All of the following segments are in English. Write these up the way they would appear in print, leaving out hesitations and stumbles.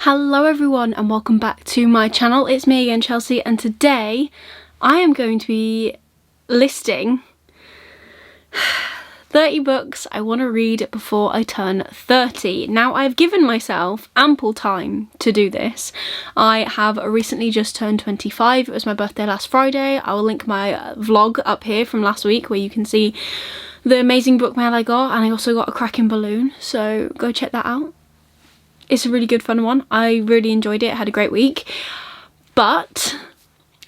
Hello everyone and welcome back to my channel. It's me again, Chelsea, and today I am going to be listing 30 books I want to read before I turn 30. Now, I've given myself ample time to do this. I have recently just turned 25. It was my birthday last Friday. I will link my vlog up here from last week where you can see the amazing book mail I got, and I also got a cracking balloon, so go check that out. It's a really good fun one. I really enjoyed it. I had a great week. But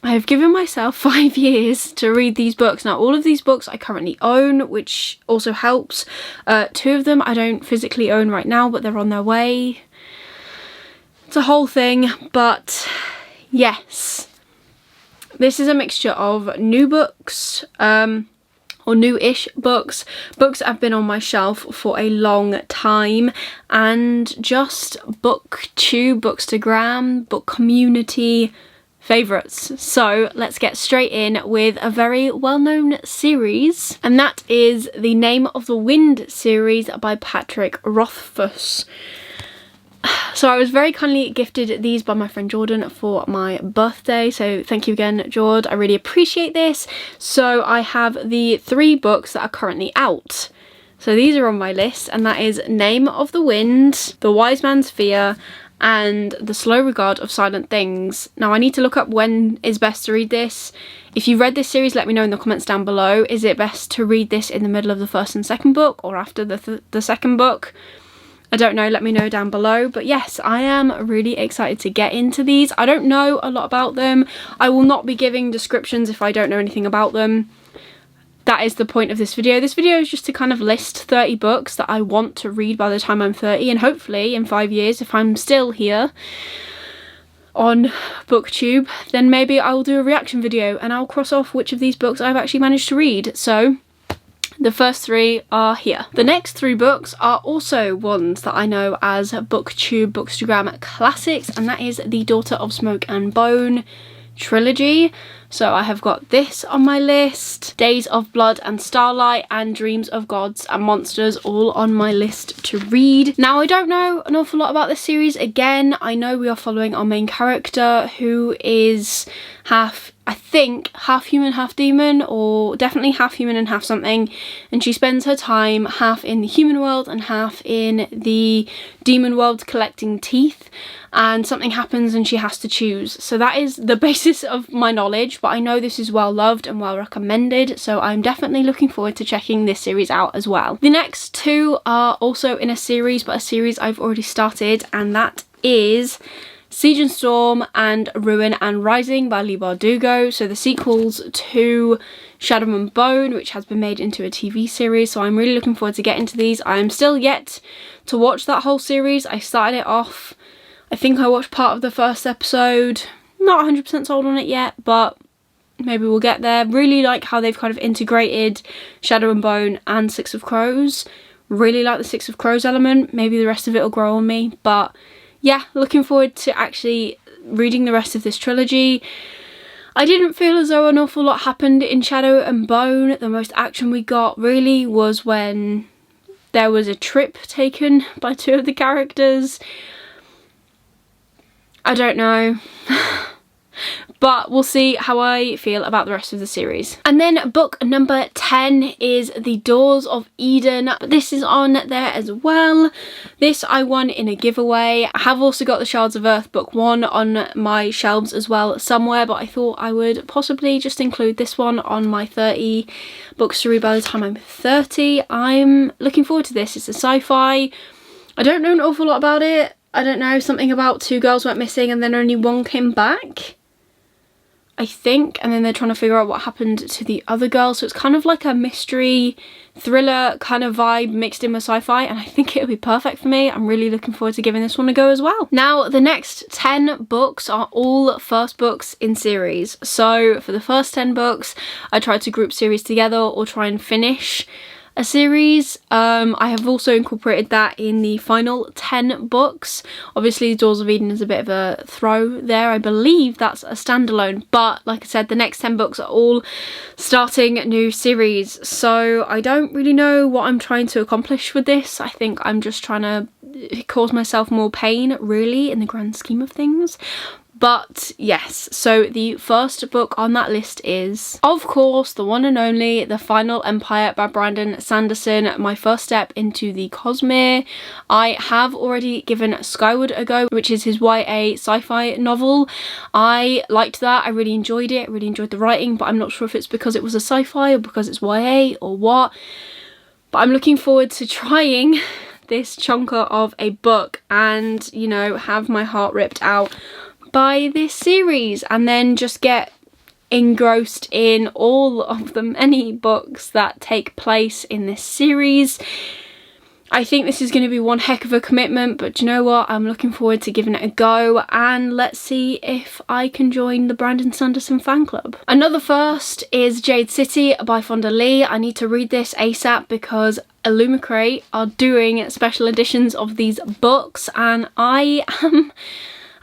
I have given myself 5 years to read these books. Now, all of these books I currently own, which also helps. 2 of them I don't physically own right now, but they're on their way. It's a whole thing, but yes. This is a mixture of new books, or new-ish books that have been on my shelf for a long time, and just booktube, bookstagram, book community favourites. So let's get straight in with a very well-known series, and that is the Name of the Wind series by Patrick Rothfuss. So I was very kindly gifted these by my friend Jordan for my birthday, so thank you again, Jord. I really appreciate this. So I have the 3 books that are currently out. So these are on my list, and that is Name of the Wind, The Wise Man's Fear, and The Slow Regard of Silent Things. Now, I need to look up when is best to read this. If you read this series, let me know in the comments down below. Is it best to read this in the middle of the first and second book, or after the second book? I don't know, let me know down below. But yes, I am really excited to get into these. I don't know a lot about them. I will not be giving descriptions if I don't know anything about them. That is the point of this video. This video is just to kind of list 30 books that I want to read by the time I'm 30, and hopefully in 5 years, if I'm still here on BookTube, then maybe I will do a reaction video and I'll cross off which of these books I've actually managed to read. So the first 3 are here. The next 3 books are also ones that I know as BookTube, Bookstagram classics, and that is the Daughter of Smoke and Bone trilogy. So I have got this on my list, Days of Blood and Starlight, and Dreams of Gods and Monsters, all on my list to read. Now, I don't know an awful lot about this series. Again, I know we are following our main character, who is I think half human, half demon, or definitely half human and half something, and she spends her time half in the human world and half in the demon world collecting teeth, and something happens and she has to choose. So that is the basis of my knowledge, but I know this is well loved and well recommended, so I'm definitely looking forward to checking this series out as well. The next 2 are also in a series, but a series I've already started, and that is Siege and Storm and Ruin and Rising by Leigh Bardugo. So the sequels to Shadow and Bone, which has been made into a TV series. So I'm really looking forward to getting into these. I am still yet to watch that whole series. I started it off. I think I watched part of the first episode. Not 100% sold on it yet, but maybe we'll get there. Really like how they've kind of integrated Shadow and Bone and Six of Crows. Really like the Six of Crows element. Maybe the rest of it will grow on me, but yeah, looking forward to actually reading the rest of this trilogy. I didn't feel as though an awful lot happened in Shadow and Bone. The most action we got really was when there was a trip taken by 2 of the characters. I don't know. But we'll see how I feel about the rest of the series. And then book number 10 is The Doors of Eden. But this is on there as well. This I won in a giveaway. I have also got the Shards of Earth book 1 on my shelves as well somewhere, but I thought I would possibly just include this one on my 30 books to read by the time I'm 30. I'm looking forward to this. It's a sci-fi. I don't know an awful lot about it. I don't know, something about 2 girls went missing and then only 1 came back, I think, and then they're trying to figure out what happened to the other girl. So it's kind of like a mystery thriller kind of vibe mixed in with sci-fi, and I think it'll be perfect for me. I'm really looking forward to giving this one a go as well. Now, the next 10 books are all first books in series. So for the first 10 books, I tried to group series together or try and finish a series. I have also incorporated that in the final 10 books. Obviously Doors of Eden is a bit of a throw there. I believe that's a standalone, but like I said, the next 10 books are all starting new series, so I don't really know what I'm trying to accomplish with this. I think I'm just trying to cause myself more pain, really, in the grand scheme of things. But yes, so the first book on that list is, of course, the one and only The Final Empire by Brandon Sanderson, my first step into the Cosmere. I have already given Skyward a go, which is his YA sci-fi novel. I liked that, I really enjoyed it, I really enjoyed the writing, but I'm not sure if it's because it was a sci-fi or because it's YA or what. But I'm looking forward to trying this chunker of a book and, you know, have my heart ripped out by this series and then just get engrossed in all of the many books that take place in this series. I think this is going to be one heck of a commitment, but you know what, I'm looking forward to giving it a go, and let's see if I can join the Brandon Sanderson fan club. Another first is Jade City by Fonda Lee. I need to read this ASAP because Illumicrate are doing special editions of these books and I am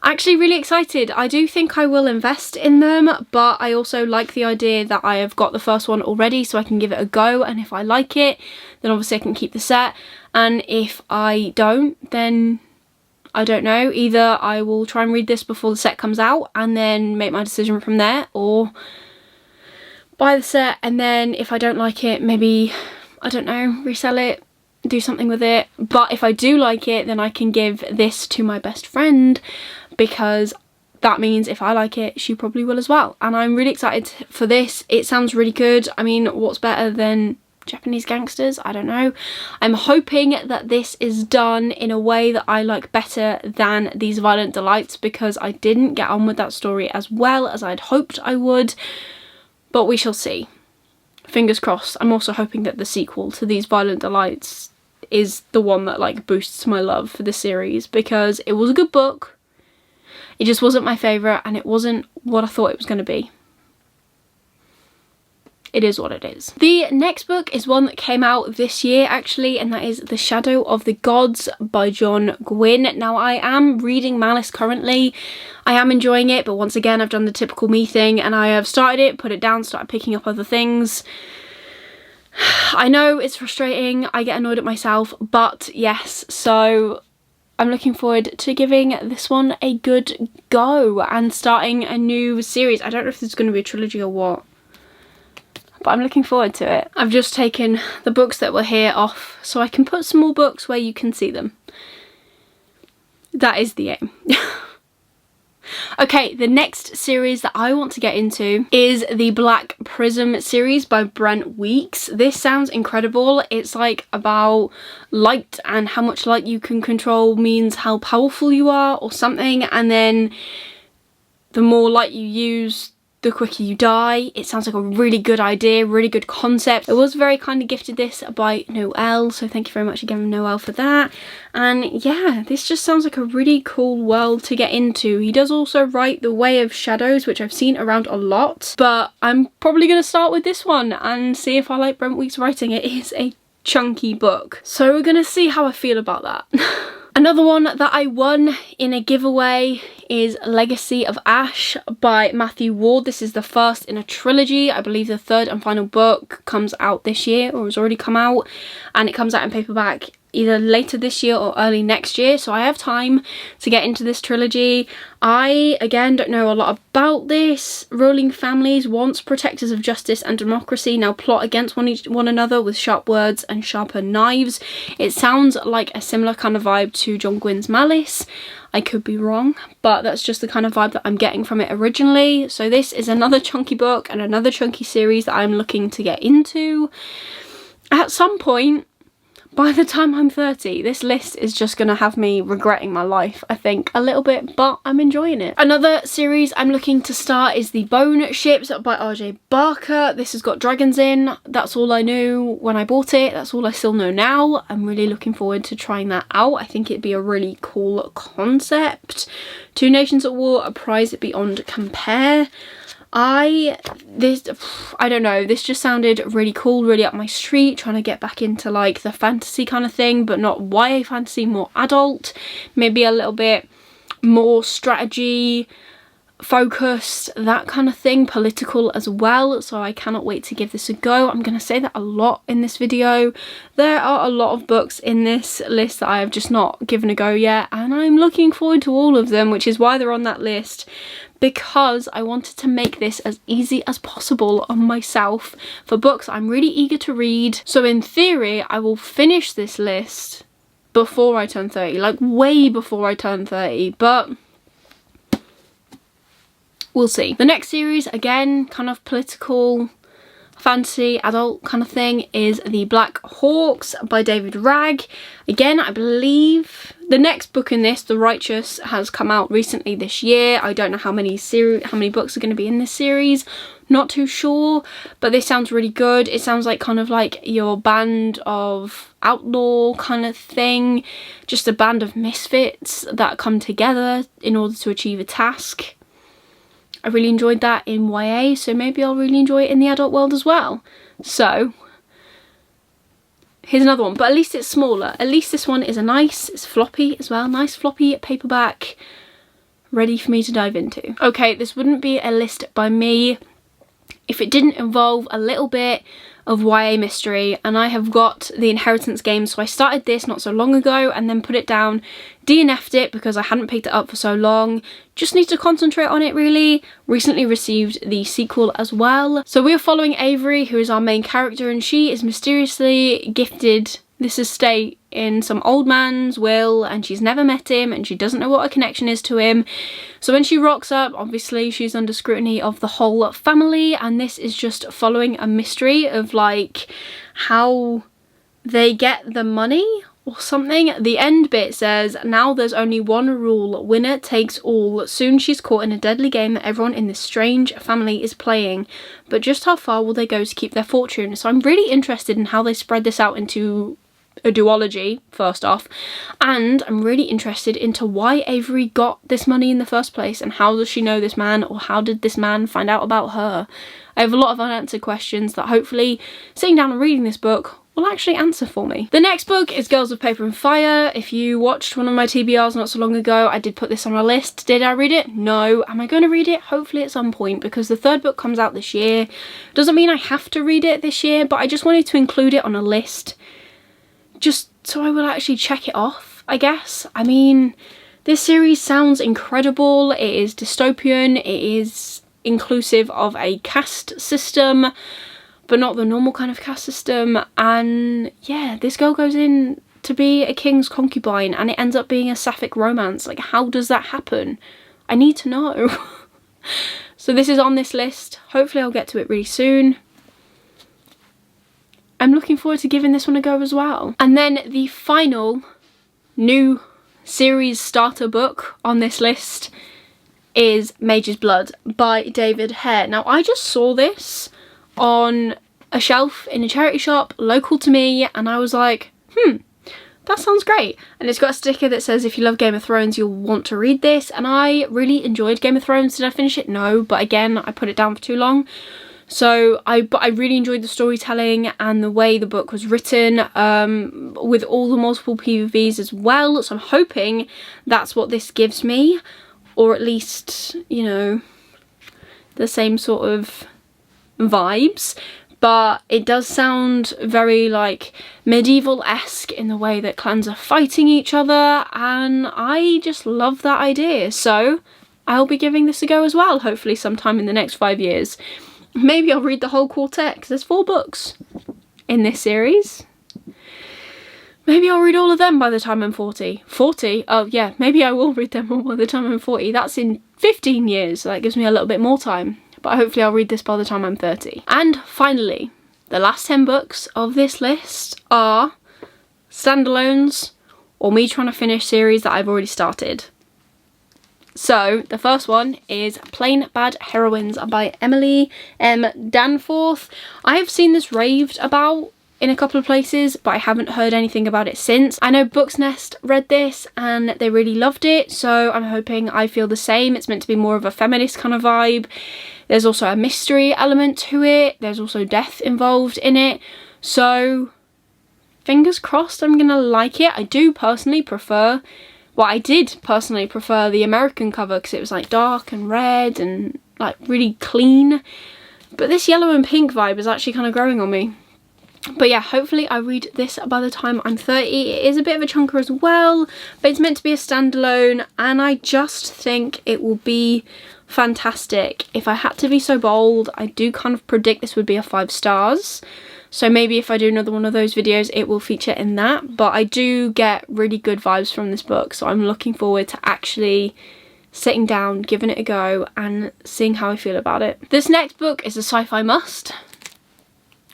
actually really excited. I do think I will invest in them, but I also like the idea that I have got the first one already so I can give it a go, and if I like it then obviously I can keep the set, and if I don't then I don't know, either I will try and read this before the set comes out and then make my decision from there, or buy the set and then if I don't like it maybe, I don't know, resell it, do something with it. But if I do like it then I can give this to my best friend, because that means if I like it she probably will as well, and I'm really excited for this. It sounds really good. I mean, what's better than Japanese gangsters? I don't know. I'm hoping that this is done in a way that I like better than These Violent Delights, because I didn't get on with that story as well as I'd hoped I would, but we shall see. Fingers crossed. I'm also hoping that the sequel to These Violent Delights is the one that like boosts my love for the series, because it was a good book. It just wasn't my favourite and it wasn't what I thought it was going to be. It is what it is. The next book is one that came out this year actually, and that is The Shadow of the Gods by John Gwynne. Now I am reading Malice currently. I am enjoying it, but once again I've done the typical me thing and I have started it, put it down, started picking up other things. I know it's frustrating, I get annoyed at myself, but yes, so I'm looking forward to giving this one a good go and starting a new series. I don't know if there's going to be a trilogy or what, but I'm looking forward to it. I've just taken the books that were here off so I can put some more books where you can see them. That is the aim. Okay, the next series that I want to get into is the Black Prism series by Brent Weeks. This sounds incredible. It's like about light and how much light you can control means how powerful you are or something, and then the more light you use the quicker you die. It sounds like a really good idea, really good concept. I was very kindly gifted this by Noel, so thank you very much again Noel for that. And yeah, this just sounds like a really cool world to get into. He does also write The Way of Shadows, which I've seen around a lot, but I'm probably going to start with this one and see if I like Brent Weeks' writing. It is a chunky book, so we're going to see how I feel about that. Another one that I won in a giveaway is Legacy of Ash by Matthew Ward. This is the first in a trilogy. I believe the third and final book comes out this year, or has already come out, and it comes out in paperback either later this year or early next year, so I have time to get into this trilogy. I, again, don't know a lot about this. Ruling families, once protectors of justice and democracy, now plot against one another with sharp words and sharper knives. It sounds like a similar kind of vibe to John Gwynne's Malice. I could be wrong, but that's just the kind of vibe that I'm getting from it originally. So this is another chunky book and another chunky series that I'm looking to get into. At some point, by the time I'm 30, this list is just going to have me regretting my life, I think, a little bit, but I'm enjoying it. Another series I'm looking to start is The Bone Ships by RJ Barker. This has got dragons in. That's all I knew when I bought it. That's all I still know now. I'm really looking forward to trying that out. I think it'd be a really cool concept. Two nations at war, a prize beyond compare. I don't know, this just sounded really cool, really up my street, trying to get back into like the fantasy kind of thing, but not YA fantasy, more adult, maybe a little bit more strategy focused, that kind of thing, political as well. So I cannot wait to give this a go. I'm going to say that a lot in this video. There are a lot of books in this list that I have just not given a go yet, and I'm looking forward to all of them, which is why they're on that list, because I wanted to make this as easy as possible on myself for books I'm really eager to read. So in theory, I will finish this list before I turn 30, like way before I turn 30, but we'll see. The next series, again, kind of political, fantasy, adult kind of thing, is The Black Hawks by David Ragg. Again, I believe the next book in this, The Righteous, has come out recently this year. I don't know how many books are going to be in this series. Not too sure, but this sounds really good. It sounds like kind of like your band of outlaw kind of thing. Just a band of misfits that come together in order to achieve a task. I really enjoyed that in YA, so maybe I'll really enjoy it in the adult world as well. So here's another one, but at least it's smaller. At least this one is it's floppy as well, nice floppy paperback, ready for me to dive into. Okay, this wouldn't be a list by me if it didn't involve a little bit of YA mystery, and I have got the Inheritance game, so I started this not so long ago and then put it down, DNF'd it because I hadn't picked it up for so long, just need to concentrate on it really. Recently received the sequel as well. So we are following Avery, who is our main character, and she is mysteriously gifted this estate in some old man's will, and she's never met him and she doesn't know what her connection is to him. So when she rocks up, obviously she's under scrutiny of the whole family, and this is just following a mystery of like how they get the money or something. The end bit says, now there's only one rule, winner takes all. Soon she's caught in a deadly game that everyone in this strange family is playing, but just how far will they go to keep their fortune? So I'm really interested in how they spread this out into a duology, first off, and I'm really interested into why Avery got this money in the first place, and how does she know this man, or how did this man find out about her? I have a lot of unanswered questions that hopefully sitting down and reading this book will actually answer for me. The next book is Girls of Paper and Fire. If you watched one of my TBRs not so long ago, I did put this on a list. Did I read it? No. Am I going to read it? Hopefully at some point, because the third book comes out this year. Doesn't mean I have to read it this year, but I just wanted to include it on a list, just so I will actually check it off, I guess. I mean, this series sounds incredible. It is dystopian, it is inclusive of a caste system, but not the normal kind of caste system, and yeah, this girl goes in to be a king's concubine and it ends up being a sapphic romance. Like, how does that happen? I need to know. So this is on this list. Hopefully I'll get to it really soon. I'm looking forward to giving this one a go as well. And then the final new series starter book on this list is Mage's Blood by David Hare. Now, I just saw this on a shelf in a charity shop local to me, and I was like, that sounds great. And it's got a sticker that says, if you love Game of Thrones, you'll want to read this. And I really enjoyed Game of Thrones. Did I finish it? No, but again, I put it down for too long. So I really enjoyed the storytelling and the way the book was written, with all the multiple POVs as well. So I'm hoping that's what this gives me, or at least, you know, the same sort of vibes. But it does sound very like medieval-esque in the way that clans are fighting each other, and I just love that idea. So I'll be giving this a go as well, hopefully sometime in the next 5 years. Maybe I'll read the whole quartet, because there's 4 books in this series. Maybe I'll read all of them by the time I'm 40. 40? Oh yeah, maybe I will read them all by the time I'm 40. That's in 15 years, so that gives me a little bit more time. But hopefully I'll read this by the time I'm 30. And finally, the last 10 books of this list are standalones or me trying to finish series that I've already started. So the first one is Plain Bad Heroines by Emily M. Danforth. I have seen this raved about in a couple of places, but I haven't heard anything about it since. I know Books Nest read this and they really loved it, so I'm hoping I feel the same. It's meant to be more of a feminist kind of vibe. There's also a mystery element to it. There's also death involved in it. So fingers crossed I'm gonna like it. I do personally prefer, well, I did personally prefer the American cover because it was like dark and red and like really clean. But this yellow and pink vibe is actually kind of growing on me. But yeah, hopefully I read this by the time I'm 30. It is a bit of a chunker as well, but it's meant to be a standalone, and I just think it will be fantastic. If I had to be so bold, I do kind of predict this would be a 5 stars. So maybe if I do another one of those videos, it will feature in that. But I do get really good vibes from this book, so I'm looking forward to actually sitting down, giving it a go, and seeing how I feel about it. This next book is a sci-fi must.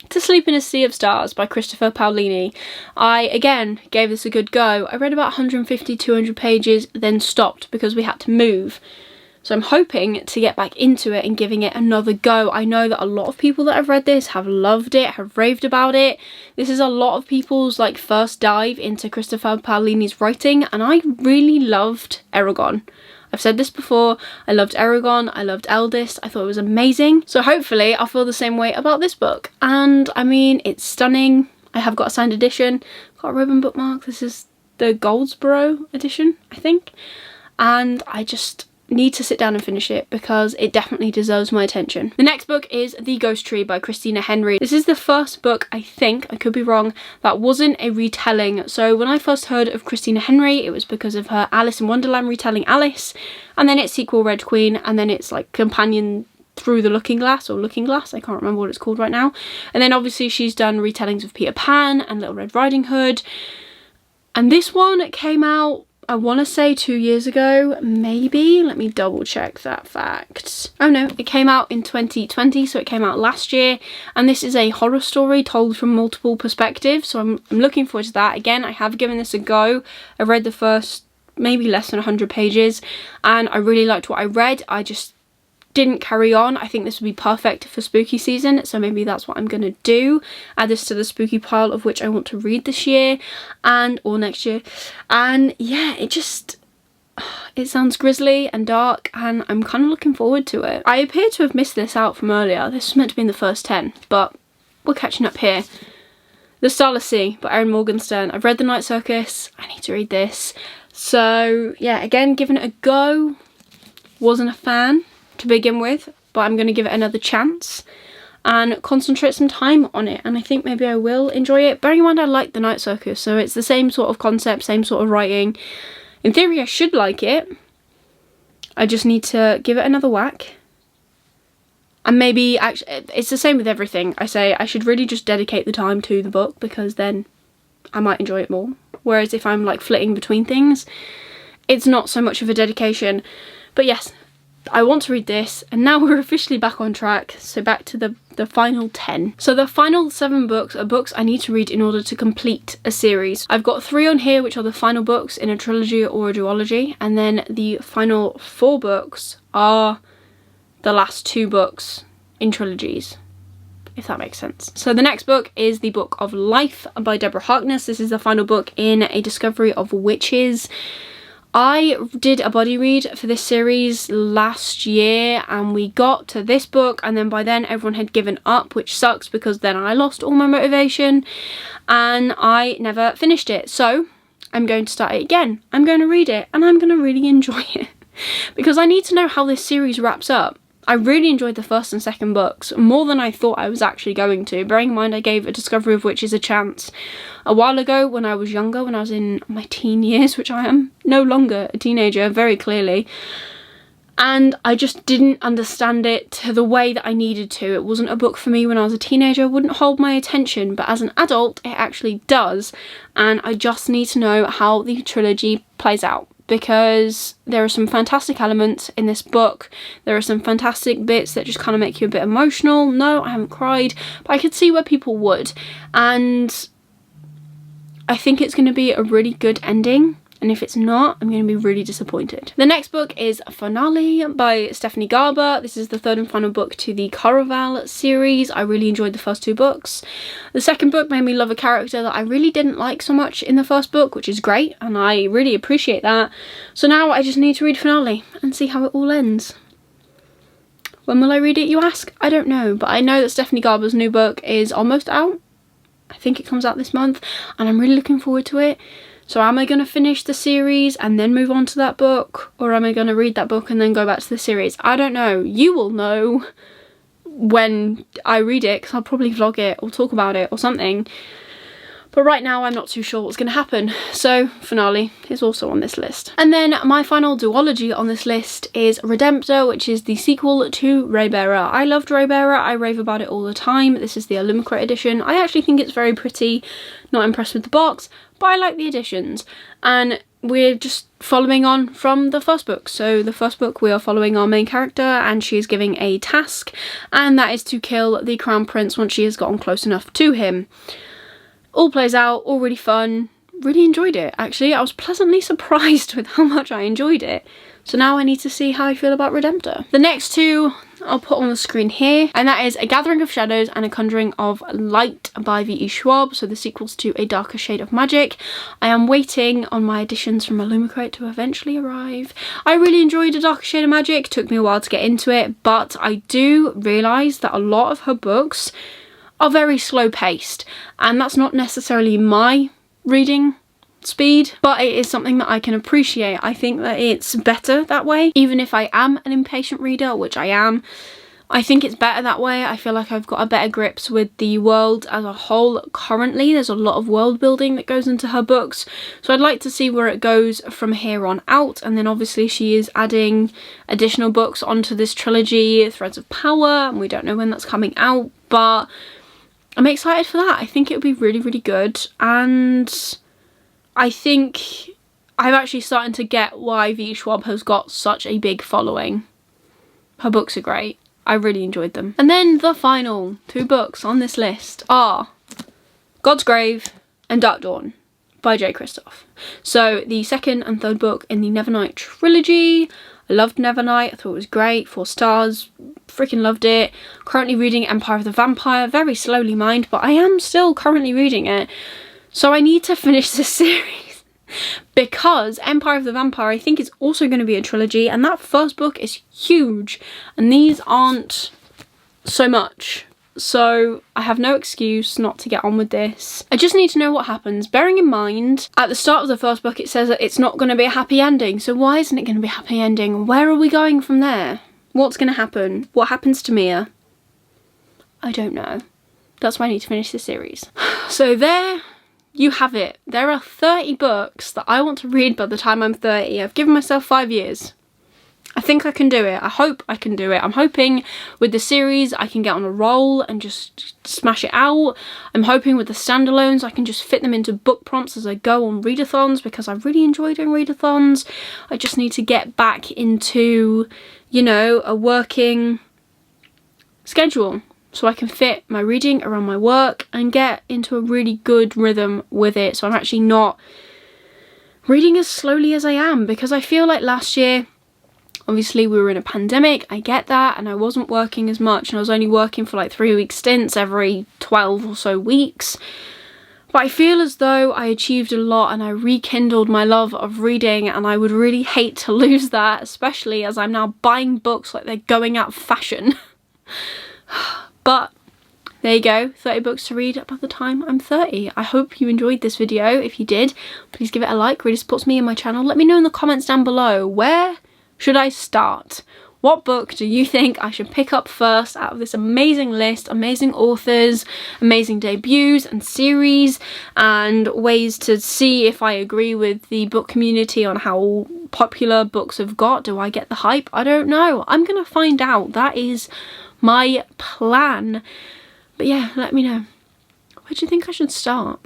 To Sleep in a Sea of Stars by Christopher Paolini. I, again, gave this a good go. I read about 150-200 pages, then stopped because we had to move. So I'm hoping to get back into it and giving it another go. I know that a lot of people that have read this have loved it, have raved about it. This is a lot of people's like first dive into Christopher Paolini's writing, and I really loved Eragon. I've said this before, I loved Eragon, I loved Eldest, I thought it was amazing. So hopefully I'll feel the same way about this book. And I mean, it's stunning. I have got a signed edition, got a ribbon bookmark. This is the Goldsboro edition, I think. And I just need to sit down and finish it because it definitely deserves my attention. The next book is The Ghost Tree by Christina Henry. This is the first book, I think, I could be wrong, that wasn't a retelling. So when I first heard of Christina Henry, it was because of her Alice in Wonderland retelling Alice, and then its sequel Red Queen, and then its like companion Through the Looking Glass, or Looking Glass, I can't remember what it's called right now. And then obviously she's done retellings of Peter Pan and Little Red Riding Hood. And this one came out, I want to say 2 years ago, maybe. Let me double check that fact. Oh no, it came out in 2020, so it came out last year. And this is a horror story told from multiple perspectives, so I'm looking forward to that. Again, I have given this a go. I read the first maybe less than 100 pages and I really liked what I read. I just didn't carry on. I think this would be perfect for spooky season, so maybe that's what I'm gonna do. Add this to the spooky pile of which I want to read this year or next year. And yeah, it sounds grisly and dark and I'm kind of looking forward to it. I appear to have missed this out from earlier. This was meant to be in the first 10, but we're catching up here. The Starless Sea by Erin Morgenstern. I've read The Night Circus. I need to read this. So yeah, again, giving it a go. Wasn't a fan to begin with, but I'm going to give it another chance and concentrate some time on it, and I think maybe I will enjoy it. Bearing in mind I like The Night Circus, so it's the same sort of concept, same sort of writing. In theory I should like it. I just need to give it another whack. And maybe, actually, it's the same with everything. I say I should really just dedicate the time to the book because then I might enjoy it more. Whereas if I'm like flitting between things, it's not so much of a dedication. But yes, I want to read this, and now we're officially back on track, so back to the final 10. So the final 7 books are books I need to read in order to complete a series. I've got 3 on here which are the final books in a trilogy or a duology, and then the final 4 books are the last 2 books in trilogies, if that makes sense. So the next book is The Book of Life by Deborah Harkness. This is the final book in a discovery of witches. I did a body read for this series last year and we got to this book, and then by then everyone had given up, which sucks because then I lost all my motivation and I never finished it. So I'm going to start it again. I'm going to read it and I'm going to really enjoy it because I need to know how this series wraps up. I really enjoyed the first and second books, more than I thought I was actually going to. Bearing in mind I gave A Discovery of Witches a chance a while ago when I was younger, when I was in my teen years, which I am no longer a teenager, very clearly. And I just didn't understand it to the way that I needed to. It wasn't a book for me when I was a teenager, it wouldn't hold my attention, but as an adult it actually does. And I just need to know how the trilogy plays out, because there are some fantastic elements in this book. There are some fantastic bits that just kind of make you a bit emotional. No, I haven't cried, but I could see where people would. And I think it's going to be a really good ending. and if it's not, I'm going to be really disappointed. The next book is Finale by Stephanie Garber. This is the third and final book to the Caraval series. I really enjoyed the first 2 books. The second book made me love a character that I really didn't like so much in the first book, which is great, and I really appreciate that. So now I just need to read Finale and see how it all ends. When will I read it, you ask? I don't know, but I know that Stephanie Garber's new book is almost out. I think it comes out this month, and I'm really looking forward to it. So am I going to finish the series and then move on to that book? Or am I going to read that book and then go back to the series? I don't know. You will know when I read it, because I'll probably vlog it or talk about it or something. But right now I'm not too sure what's going to happen. So Finale is also on this list. And then my final duology on this list is Redemptor, which is the sequel to Raybearer. I loved Raybearer. I rave about it all the time. This is the Illumicrate edition. I actually think it's very pretty. Not impressed with the box, but I like the editions. And we're just following on from the first book. So the first book, we are following our main character, and she is giving a task, and that is to kill the Crown Prince once she has gotten close enough to him. All plays out, all really fun. Really enjoyed it, actually. I was pleasantly surprised with how much I enjoyed it. So now I need to see how I feel about Redemptor. The next 2 I'll put on the screen here, and that is A Gathering of Shadows and A Conjuring of Light by V.E. Schwab, so the sequels to A Darker Shade of Magic. I am waiting on my editions from Illumicrate to eventually arrive. I really enjoyed A Darker Shade of Magic. It took me a while to get into it, but I do realise that a lot of her books are very slow paced, and that's not necessarily my reading speed, but it is something that I can appreciate. I think that it's better that way, even if I am an impatient reader, which I am. I think it's better that way. I feel like I've got a better grips with the world as a whole currently. There's a lot of world building that goes into her books, so I'd like to see where it goes from here on out. And then obviously she is adding additional books onto this trilogy, Threads of Power, and we don't know when that's coming out, but I'm excited for that. I think it would be really, really good, and I think I'm actually starting to get why V. Schwab has got such a big following. Her books are great. I really enjoyed them. And then the final 2 books on this list are God's Grave and Dark Dawn by J. Kristoff. So the second and third book in the Nevernight trilogy. I loved Nevernight. I thought it was great. 4 stars. Freaking loved it. Currently reading Empire of the Vampire. Very slowly, mind, but I am still currently reading it. So I need to finish this series, because Empire of the Vampire, I think, is also going to be a trilogy, and that first book is huge, and these aren't so much. So I have no excuse not to get on with this. I just need to know what happens, bearing in mind at the start of the first book it says that it's not going to be a happy ending. So why isn't it going to be a happy ending? Where are we going from there? What's going to happen? What happens to Mia? I don't know. That's why I need to finish this series. So there you have it. There are 30 books that I want to read by the time I'm 30. I've given myself 5 years. I think I can do it. I hope I can do it. I'm hoping with the series I can get on a roll and just smash it out. I'm hoping with the standalones I can just fit them into book prompts as I go on readathons, because I really enjoy doing readathons. I just need to get back into, you know, a working schedule so I can fit my reading around my work and get into a really good rhythm with it, so I'm actually not reading as slowly as I am, because I feel like last year, obviously we were in a pandemic, I get that, and I wasn't working as much, and I was only working for like 3-week stints every 12 or so weeks. But I feel as though I achieved a lot and I rekindled my love of reading, and I would really hate to lose that, especially as I'm now buying books like they're going out of fashion. But there you go, 30 books to read by the time I'm 30. I hope you enjoyed this video. If you did, please give it a like, really supports me and my channel. Let me know in the comments down below, where should I start? What book do you think I should pick up first out of this amazing list, amazing authors, amazing debuts and series, and ways to see if I agree with the book community on how popular books have got? Do I get the hype? I don't know. I'm gonna find out. That is my plan. But yeah, let me know. Where do you think I should start?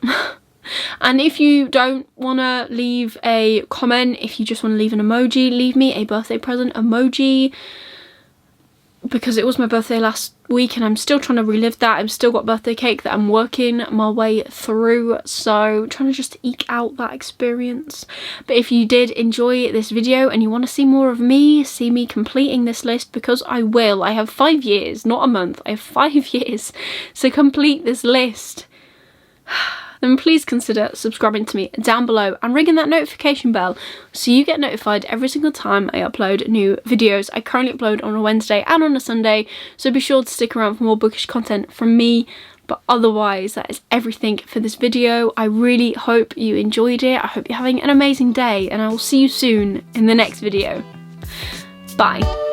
And if you don't want to leave a comment, if you just want to leave an emoji, leave me a birthday present emoji. because it was my birthday last week and I'm still trying to relive that. I've still got birthday cake that I'm working my way through, so trying to just eke out that experience. But if you did enjoy this video and you want to see more of me, see me completing this list, because I will. I have 5 years, not a month, I have 5 years to complete this list. Then please consider subscribing to me down below and ringing that notification bell so you get notified every single time I upload new videos. I currently upload on a Wednesday and on a Sunday, so be sure to stick around for more bookish content from me. But otherwise, that is everything for this video. I really hope you enjoyed it. I hope you're having an amazing day, and I will see you soon in the next video. Bye.